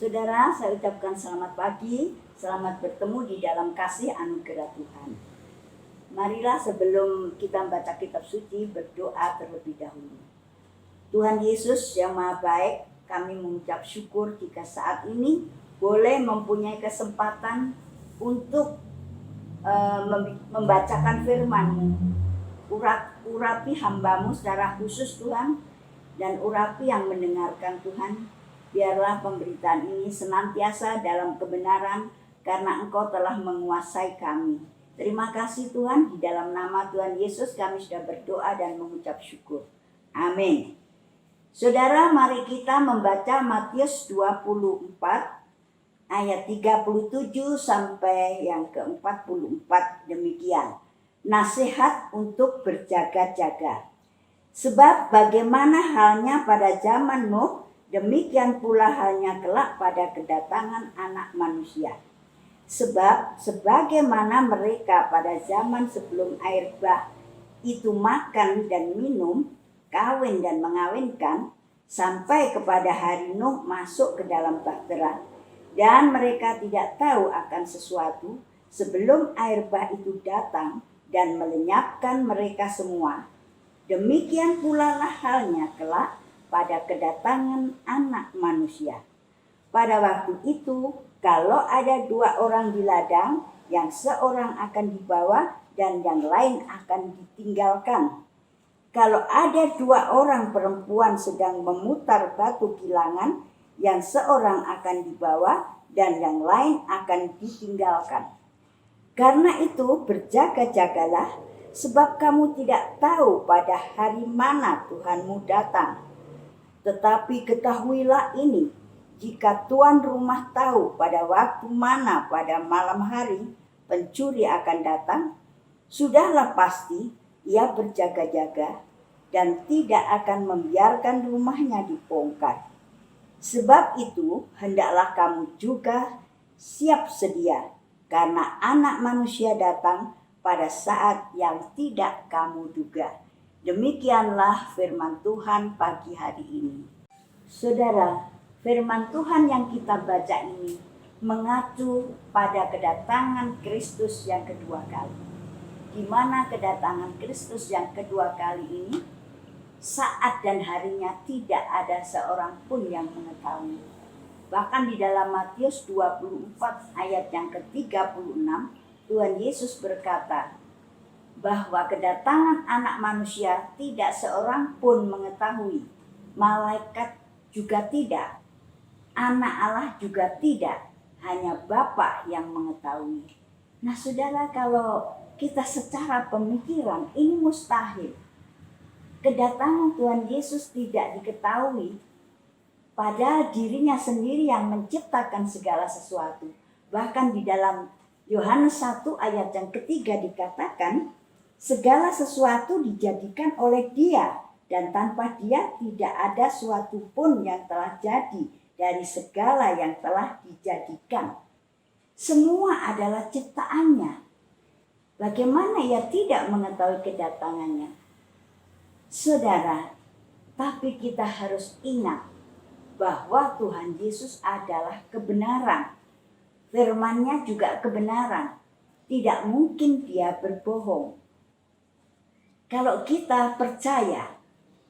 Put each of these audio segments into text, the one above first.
Saudara, saya ucapkan selamat pagi, selamat bertemu di dalam kasih anugerah Tuhan. Marilah sebelum kita membaca kitab suci berdoa terlebih dahulu. Tuhan Yesus yang Maha Baik, kami mengucap syukur jika saat ini boleh mempunyai kesempatan untuk membacakan firman-Mu. Urapi hamba-Mu secara khusus Tuhan, dan urapi yang mendengarkan Tuhan. Biarlah pemberitaan ini senantiasa dalam kebenaran karena Engkau telah menguasai kami. Terima kasih Tuhan, di dalam nama Tuhan Yesus kami sudah berdoa dan mengucap syukur. Amin. Saudara, mari kita membaca Matius 24 ayat 37 sampai yang ke-44 demikian. Nasihat untuk berjaga-jaga. Sebab bagaimana halnya pada zaman Nuh, demikian pula halnya kelak pada kedatangan Anak Manusia. Sebab sebagaimana mereka pada zaman sebelum air bah itu makan dan minum, kawin dan mengawinkan, sampai kepada hari Nuh masuk ke dalam bahtera, dan mereka tidak tahu akan sesuatu sebelum air bah itu datang dan melenyapkan mereka semua. Demikian pula lah halnya kelak pada kedatangan Anak Manusia. Pada waktu itu, kalau ada 2 orang di ladang, yang seorang akan dibawa dan yang lain akan ditinggalkan. Kalau ada 2 orang perempuan sedang memutar batu kilangan, yang seorang akan dibawa dan yang lain akan ditinggalkan. Karena itu berjaga-jagalah, sebab kamu tidak tahu pada hari mana Tuhanmu datang. Tetapi ketahuilah ini, jika tuan rumah tahu pada waktu mana pada malam hari pencuri akan datang, sudahlah pasti ia berjaga-jaga dan tidak akan membiarkan rumahnya dibongkar. Sebab itu hendaklah kamu juga siap sedia, karena Anak Manusia datang pada saat yang tidak kamu duga. Demikianlah firman Tuhan pagi hari ini. Saudara, firman Tuhan yang kita baca ini mengacu pada kedatangan Kristus yang kedua kali. Di mana kedatangan Kristus yang kedua kali ini, saat dan harinya tidak ada seorang pun yang mengetahui. Bahkan di dalam Matius 24 ayat yang ke-36, Tuhan Yesus berkata bahwa kedatangan Anak Manusia tidak seorang pun mengetahui, malaikat juga tidak, Anak Allah juga tidak, hanya Bapa yang mengetahui. Nah saudara, kalau kita secara pemikiran ini mustahil. Kedatangan Tuhan Yesus tidak diketahui, padahal dirinya sendiri yang menciptakan segala sesuatu. Bahkan di dalam Yohanes 1 ayat yang ketiga dikatakan, segala sesuatu dijadikan oleh Dia, dan tanpa Dia tidak ada suatu pun yang telah jadi dari segala yang telah dijadikan. Semua adalah ciptaannya. Bagaimana Ia tidak mengetahui kedatangannya? Saudara, tapi kita harus ingat bahwa Tuhan Yesus adalah kebenaran. Firman-Nya juga kebenaran. Tidak mungkin Dia berbohong. Kalau kita percaya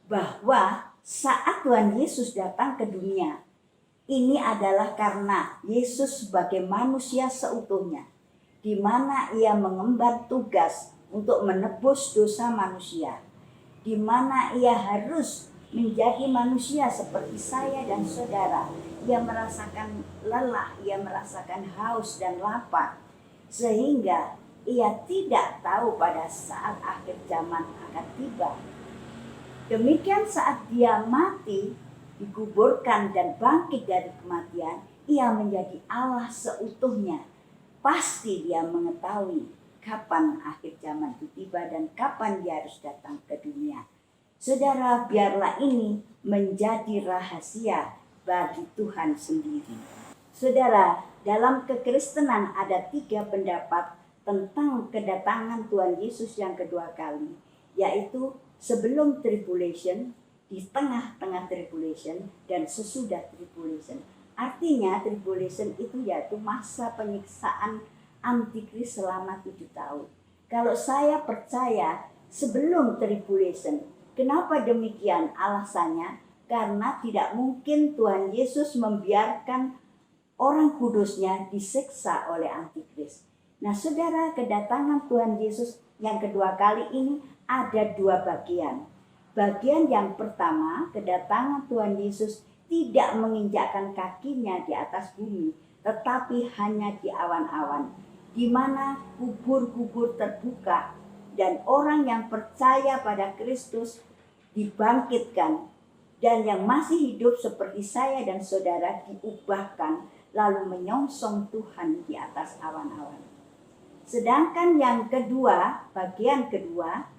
bahwa saat Tuhan Yesus datang ke dunia, ini adalah karena Yesus sebagai manusia seutuhnya, di mana Ia mengemban tugas untuk menebus dosa manusia, di mana Ia harus menjadi manusia seperti saya dan saudara. Ia merasakan lelah, Ia merasakan haus dan lapar, sehingga Ia tidak tahu pada saat akhir zaman akan tiba. Demikian saat Dia mati, dikuburkan dan bangkit dari kematian, Ia menjadi Allah seutuhnya. Pasti Dia mengetahui kapan akhir zaman itu tiba dan kapan Dia harus datang ke dunia. Saudara, biarlah ini menjadi rahasia bagi Tuhan sendiri. Saudara, dalam kekristenan ada 3 pendapat tentang kedatangan Tuhan Yesus yang kedua kali, yaitu sebelum tribulation, di tengah-tengah tribulation, dan sesudah tribulation. Artinya tribulation itu yaitu masa penyiksaan antikris selama 7 tahun. Kalau saya percaya sebelum tribulation, kenapa demikian? Alasannya karena tidak mungkin Tuhan Yesus membiarkan orang kudusnya disiksa oleh antikris. Nah saudara, kedatangan Tuhan Yesus yang kedua kali ini ada 2 bagian. Bagian yang pertama, kedatangan Tuhan Yesus tidak menginjakkan kakinya di atas bumi, tetapi hanya di awan-awan, di mana kubur-kubur terbuka dan orang yang percaya pada Kristus dibangkitkan, dan yang masih hidup seperti saya dan saudara diubahkan lalu menyongsong Tuhan di atas awan-awan. Sedangkan yang kedua, bagian kedua,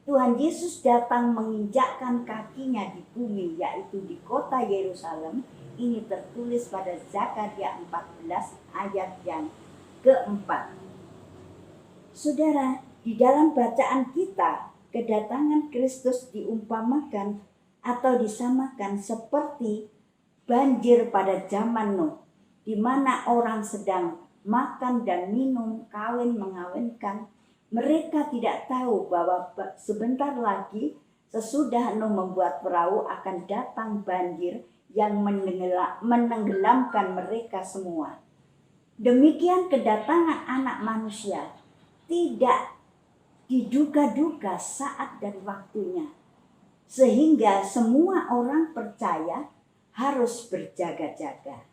Tuhan Yesus datang menginjakkan kakinya di bumi, yaitu di kota Yerusalem. Ini tertulis pada Zakaria 14 ayat yang keempat. Saudara, di dalam bacaan kita, kedatangan Kristus diumpamakan atau disamakan seperti banjir pada zaman Nuh, di mana orang sedang makan dan minum, kawin mengawinkan. Mereka tidak tahu bahwa sebentar lagi sesudah Nuh membuat perahu akan datang banjir yang menenggelamkan mereka semua. Demikian kedatangan Anak Manusia tidak diduga-duga saat dan waktunya, sehingga semua orang percaya harus berjaga-jaga.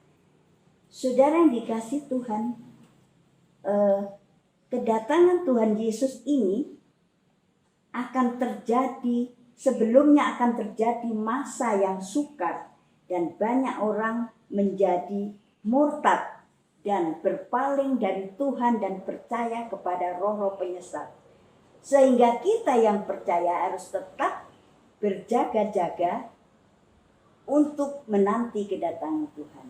Saudara yang dikasih Tuhan, kedatangan Tuhan Yesus ini akan terjadi, sebelumnya akan terjadi masa yang sukar dan banyak orang menjadi murtad dan berpaling dari Tuhan dan percaya kepada roh-roh penyesat. Sehingga kita yang percaya harus tetap berjaga-jaga untuk menanti kedatangan Tuhan.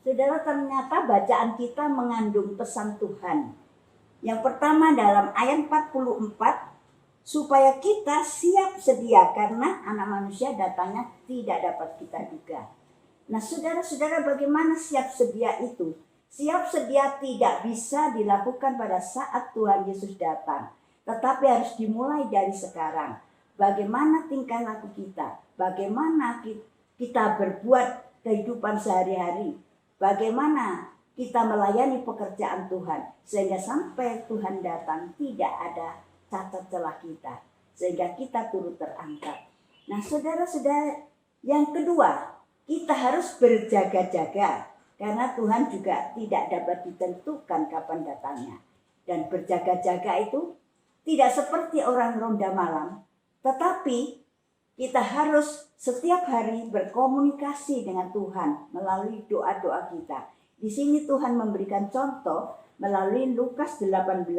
Saudara, ternyata bacaan kita mengandung pesan Tuhan. Yang pertama dalam ayat 44, supaya kita siap sedia karena Anak Manusia datangnya tidak dapat kita duga. Nah saudara-saudara, bagaimana siap sedia itu? Siap sedia tidak bisa dilakukan pada saat Tuhan Yesus datang, tetapi harus dimulai dari sekarang. Bagaimana tingkah laku kita? Bagaimana kita berbuat kehidupan sehari-hari? Bagaimana kita melayani pekerjaan Tuhan, sehingga sampai Tuhan datang tidak ada cacat celah kita, sehingga kita turut terangkat. Nah saudara-saudara, yang kedua, kita harus berjaga-jaga, karena Tuhan juga tidak dapat ditentukan kapan datangnya. Dan berjaga-jaga itu tidak seperti orang ronda malam, tetapi kita harus setiap hari berkomunikasi dengan Tuhan melalui doa-doa kita. Di sini Tuhan memberikan contoh melalui Lukas 18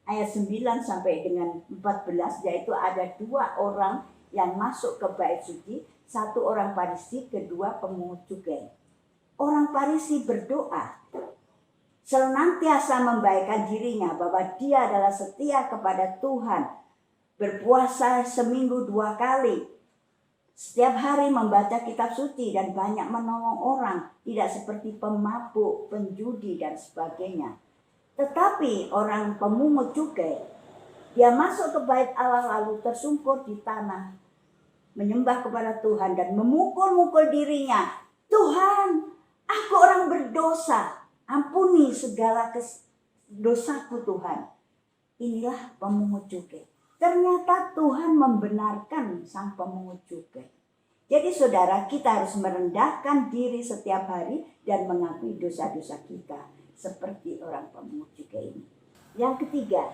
ayat 9 sampai dengan 14, yaitu ada 2 orang yang masuk ke bait suci, 1 orang Farisi, kedua pemungut cukai. Orang Farisi berdoa senantiasa membaikkan dirinya bahwa dia adalah setia kepada Tuhan, berpuasa seminggu 2 kali, setiap hari membaca kitab suci dan banyak menolong orang, tidak seperti pemabuk, penjudi dan sebagainya. Tetapi orang pemungut cukai, dia masuk ke bait Allah lalu tersungkur di tanah, menyembah kepada Tuhan dan memukul-mukul dirinya. Tuhan, aku orang berdosa, ampuni segala dosaku Tuhan. Inilah pemungut cukai. Ternyata Tuhan membenarkan sang pemungut cukai. Jadi saudara, kita harus merendahkan diri setiap hari dan mengakui dosa-dosa kita seperti orang pemungut cukai ini. Yang ketiga,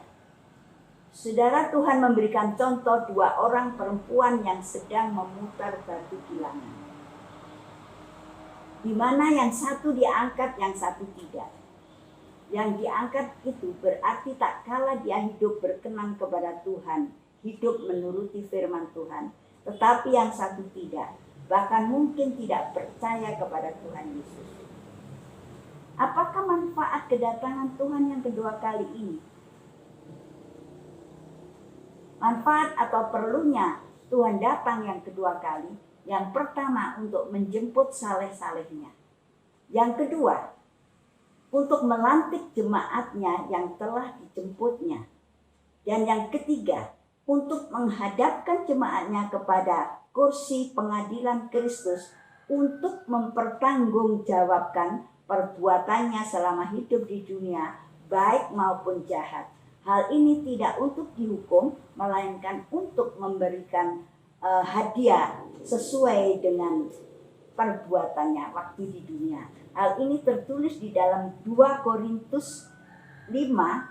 saudara, Tuhan memberikan contoh 2 orang perempuan yang sedang memutar batu bilangan, di mana yang satu diangkat, yang satu tidak. Yang diangkat itu berarti tak kala dia hidup berkenan kepada Tuhan, hidup menuruti firman Tuhan. Tetapi yang satu tidak, bahkan mungkin tidak percaya kepada Tuhan Yesus. Apakah manfaat kedatangan Tuhan yang kedua kali ini? Manfaat atau perlunya Tuhan datang yang kedua kali, yang pertama untuk menjemput saleh-salehnya. Yang kedua, untuk melantik jemaatnya yang telah dijemputnya. Dan yang ketiga, untuk menghadapkan jemaatnya kepada kursi pengadilan Kristus untuk mempertanggungjawabkan perbuatannya selama hidup di dunia, baik maupun jahat. Hal ini tidak untuk dihukum, melainkan untuk memberikan hadiah sesuai dengan perbuatannya waktu di dunia. Hal ini tertulis di dalam 2 Korintus 5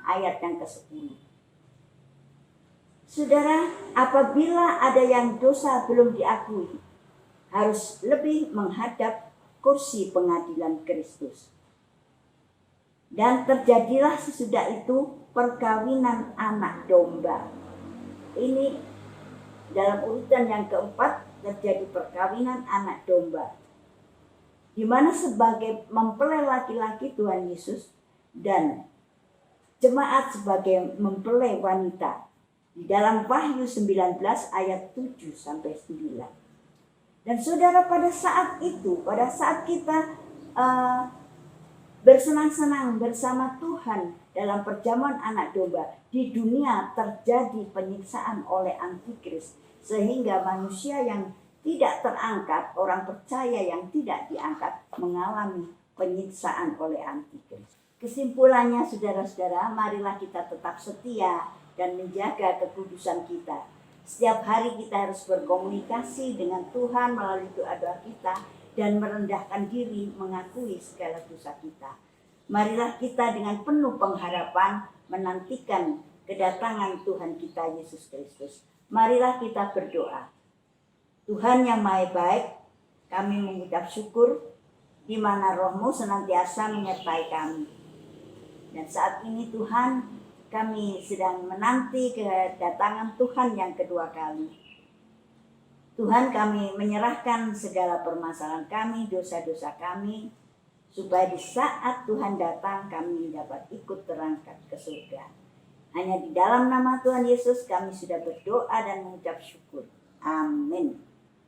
ayat yang ke-10. Saudara, apabila ada yang dosa belum diakui, harus lebih menghadap kursi pengadilan Kristus. Dan terjadilah sesudah itu perkawinan anak domba. Ini dalam urutan yang keempat terjadi perkawinan anak domba, di mana sebagai mempelai laki-laki Tuhan Yesus dan jemaat sebagai mempelai wanita. Di dalam Wahyu 19 ayat 7 sampai 9. Dan saudara, pada saat itu, pada saat kita bersenang-senang bersama Tuhan dalam perjamuan anak domba, di dunia terjadi penyiksaan oleh antikris, sehingga manusia yang tidak terangkat, orang percaya yang tidak diangkat, mengalami penyiksaan oleh antikris. Kesimpulannya, saudara-saudara, marilah kita tetap setia dan menjaga kekudusan kita. Setiap hari kita harus berkomunikasi dengan Tuhan melalui doa-doa kita dan merendahkan diri mengakui segala dosa kita. Marilah kita dengan penuh pengharapan menantikan kedatangan Tuhan kita Yesus Kristus. Marilah kita berdoa. Tuhan yang Maha Baik, kami mengucap syukur di mana Roh-Mu senantiasa menyertai kami. Dan saat ini Tuhan, kami sedang menanti kedatangan Tuhan yang kedua kali. Tuhan, kami menyerahkan segala permasalahan kami, dosa-dosa kami, supaya di saat Tuhan datang kami dapat ikut terangkat ke surga. Hanya di dalam nama Tuhan Yesus kami sudah berdoa dan mengucap syukur. Amin.